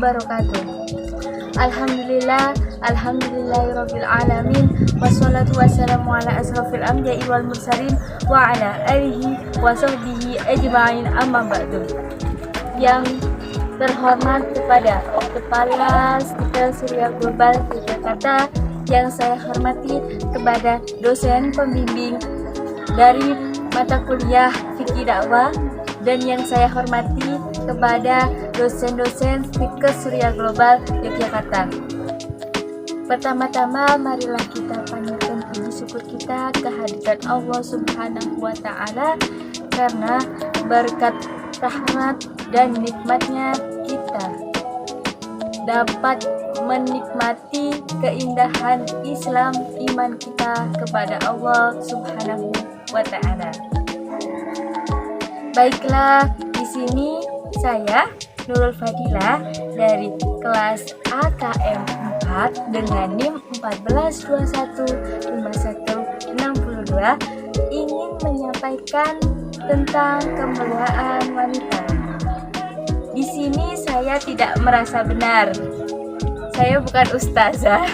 wabarakatuh. Alhamdulillahirabbil alamin, wassalatu wassalamu ala asrofil anbiya'i wal mursalin wa ala alihi wa sahbihi ajma'in, amma ba'du. Yang terhormat kepada Kepala Stiker Surya Global Yogyakarta, yang saya hormati kepada dosen pembimbing dari mata kuliah Fikih Dakwah, dan yang saya hormati kepada dosen-dosen Stiker Surya Global Yogyakarta. Pertama-tama marilah kita panjatkan puji syukur kita kehadirat Allah Subhanahu wa Ta'ala, karena berkat rahmat dan nikmatnya kita dapat menikmati keindahan Islam, iman kita kepada Allah Subhanahu wa Ta'ala. Baiklah, di sini saya Nurul Fadilah dari kelas AKM 4 dengan NIM 14215162 ingin menyampaikan tentang kemuliaan wanita. Di sini saya tidak merasa benar. Saya bukan ustazah.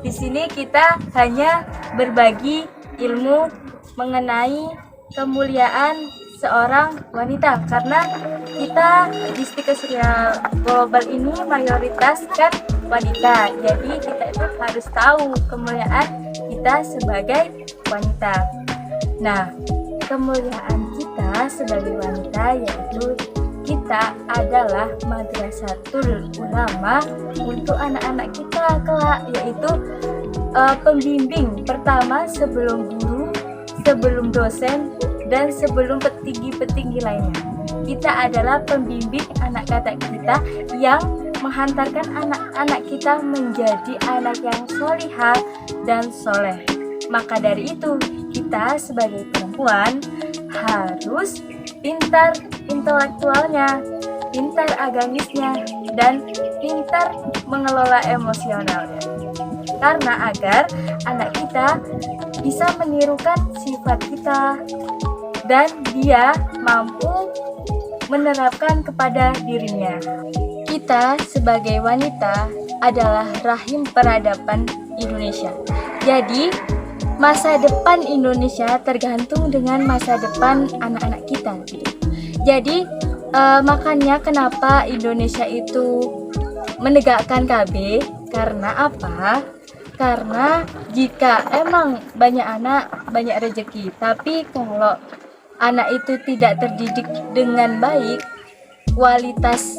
Di sini kita hanya berbagi ilmu mengenai kemuliaan seorang wanita, karena kita di Stiker Surya Global ini mayoritas kan wanita. Jadi kita itu harus tahu kemuliaan kita sebagai wanita. Nah, kemuliaan kita sebagai wanita yaitu kita adalah madrasatul ulama untuk anak-anak kita kelak, yaitu pembimbing pertama sebelum guru, sebelum dosen, dan sebelum petinggi-petinggi lainnya. Kita adalah pembimbing anak-anak kita yang menghantarkan anak-anak kita menjadi anak yang solihah dan soleh. Maka dari itu, kita sebagai perempuan harus pintar intelektualnya, pintar agamisnya, dan pintar mengelola emosionalnya. Karena agar anak kita bisa menirukan sifat kita dan dia mampu menerapkan kepada dirinya. Kita sebagai wanita adalah rahim peradaban Indonesia. Jadi masa depan Indonesia tergantung dengan masa depan anak-anak kita. Jadi makanya kenapa Indonesia itu menegakkan KB, karena apa? Karena jika emang banyak anak, banyak rezeki, tapi kalau anak itu tidak terdidik dengan baik, kualitas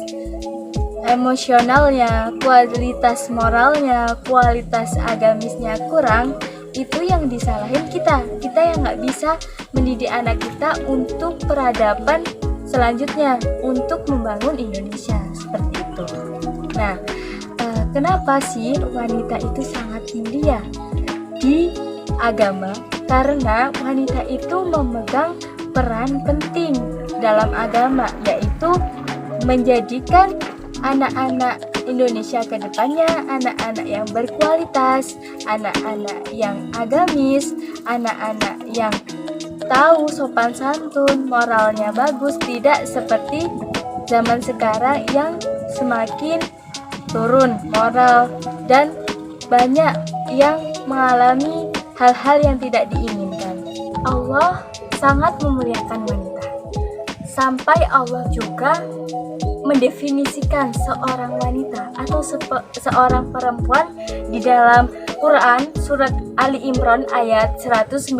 emosionalnya, kualitas moralnya, kualitas agamisnya kurang, itu yang disalahin kita yang nggak bisa mendidik anak kita untuk peradaban selanjutnya, untuk membangun Indonesia seperti itu. Nah, kenapa sih wanita itu sangat mulia di agama? Karena wanita itu memegang peran penting dalam agama, yaitu menjadikan anak-anak Indonesia ke depannya anak-anak yang berkualitas, anak-anak yang agamis, anak-anak yang tahu sopan santun, moralnya bagus, tidak seperti zaman sekarang yang semakin turun moral dan banyak yang mengalami hal-hal yang tidak diinginkan. Allah sangat memuliakan wanita, sampai Allah juga mendefinisikan seorang wanita atau seorang perempuan di dalam Quran surat Ali Imran ayat 195,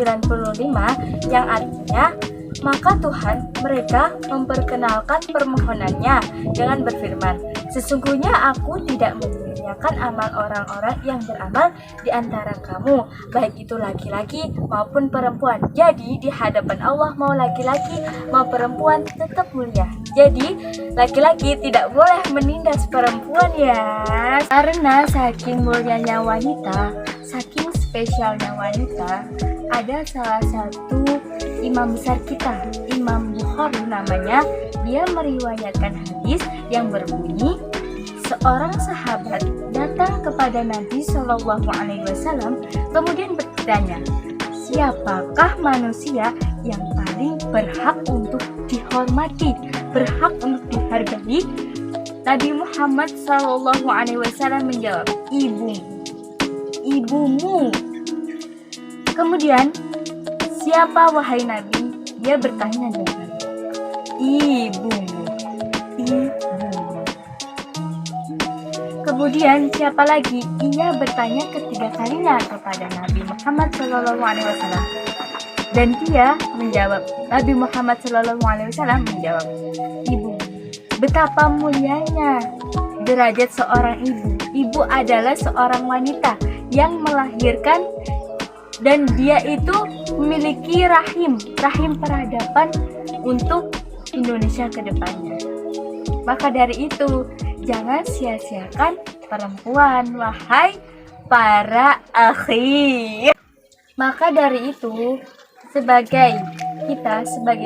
yang artinya, maka Tuhan mereka memperkenalkan permohonannya dengan berfirman, sesungguhnya aku tidak memuliakan amal orang-orang yang beramal di antara kamu, baik itu laki-laki maupun perempuan. Jadi di hadapan Allah mau laki-laki mau perempuan tetap mulia. Jadi laki-laki tidak boleh menindas perempuan ya. Karena saking mulianya wanita, saking spesialnya wanita, ada salah satu imam besar kita, Imam Bukhari namanya. Dia meriwayatkan hadis yang berbunyi, seorang sahabat datang kepada Nabi Shallallahu Alaihi Wasallam kemudian bertanya, siapakah manusia yang paling berhak untuk dihormati, berhak untuk dihargai? Nabi Muhammad SAW menjawab, ibumu. Kemudian, siapa wahai Nabi? Dia bertanya dengan ibumu. Kemudian siapa lagi? Ia bertanya ketiga kalinya kepada Nabi Muhammad SAW. Dan dia menjawab, Nabi Muhammad SAW menjawab, ibu. Betapa mulianya derajat seorang ibu. Ibu adalah seorang wanita yang melahirkan, dan dia itu memiliki rahim peradaban untuk Indonesia ke depannya. Maka dari itu, jangan sia-siakan perempuan, wahai para akhi. Maka dari itu, sebagai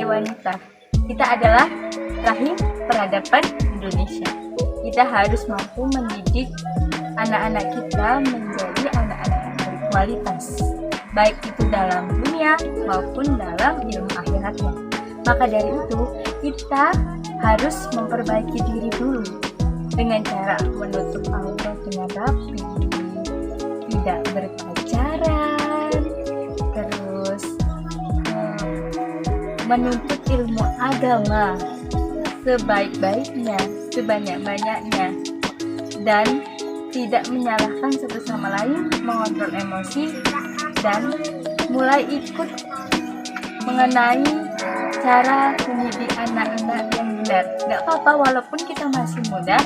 wanita, kita adalah rahim peradaban Indonesia. Kita harus mampu mendidik anak-anak kita menjadi anak-anak yang berkualitas, baik itu dalam dunia maupun dalam ilmu akhiratnya. Maka dari itu, kita harus memperbaiki diri dulu dengan cara menutup aurat dengan rapi, tidak berpacaran, terus menuntut ilmu agama sebaik-baiknya, sebanyak-banyaknya, dan tidak menyalahkan satu sama lain, mengontrol emosi, dan mulai ikut mengenai cara mendidik anak-anak yang benar. Gak apa-apa walaupun kita masih muda,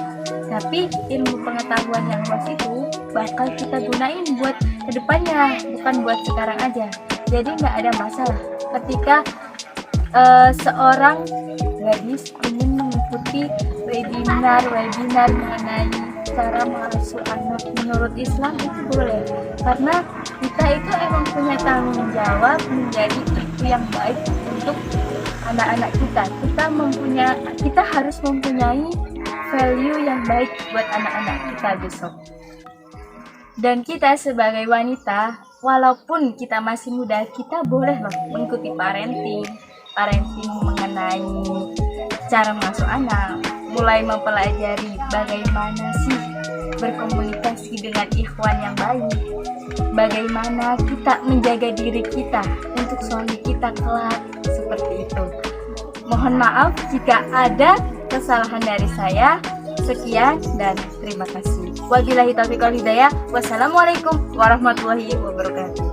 tapi ilmu pengetahuan yang luas itu bakal kita gunain buat kedepannya, bukan buat sekarang aja. Jadi gak ada masalah ketika seorang gadis ingin mengikuti webinar mengenai cara mengasuh anak menurut Islam, itu boleh, karena kita itu emang punya tanggung jawab menjadi ibu yang baik untuk anak-anak kita. Kita harus mempunyai value yang baik buat anak-anak kita besok. Dan kita sebagai wanita, walaupun kita masih muda, kita boleh loh mengikuti parenting mengenai cara mengasuh anak, mulai mempelajari bagaimana sih berkomunikasi dengan ikhwan yang baik, bagaimana kita menjaga diri kita untuk suami kita kelak, seperti itu. Mohon maaf jika ada kesalahan dari saya. Sekian dan terima kasih. Wabillahi taufiq wal hidayah. Wassalamualaikum warahmatullahi wabarakatuh.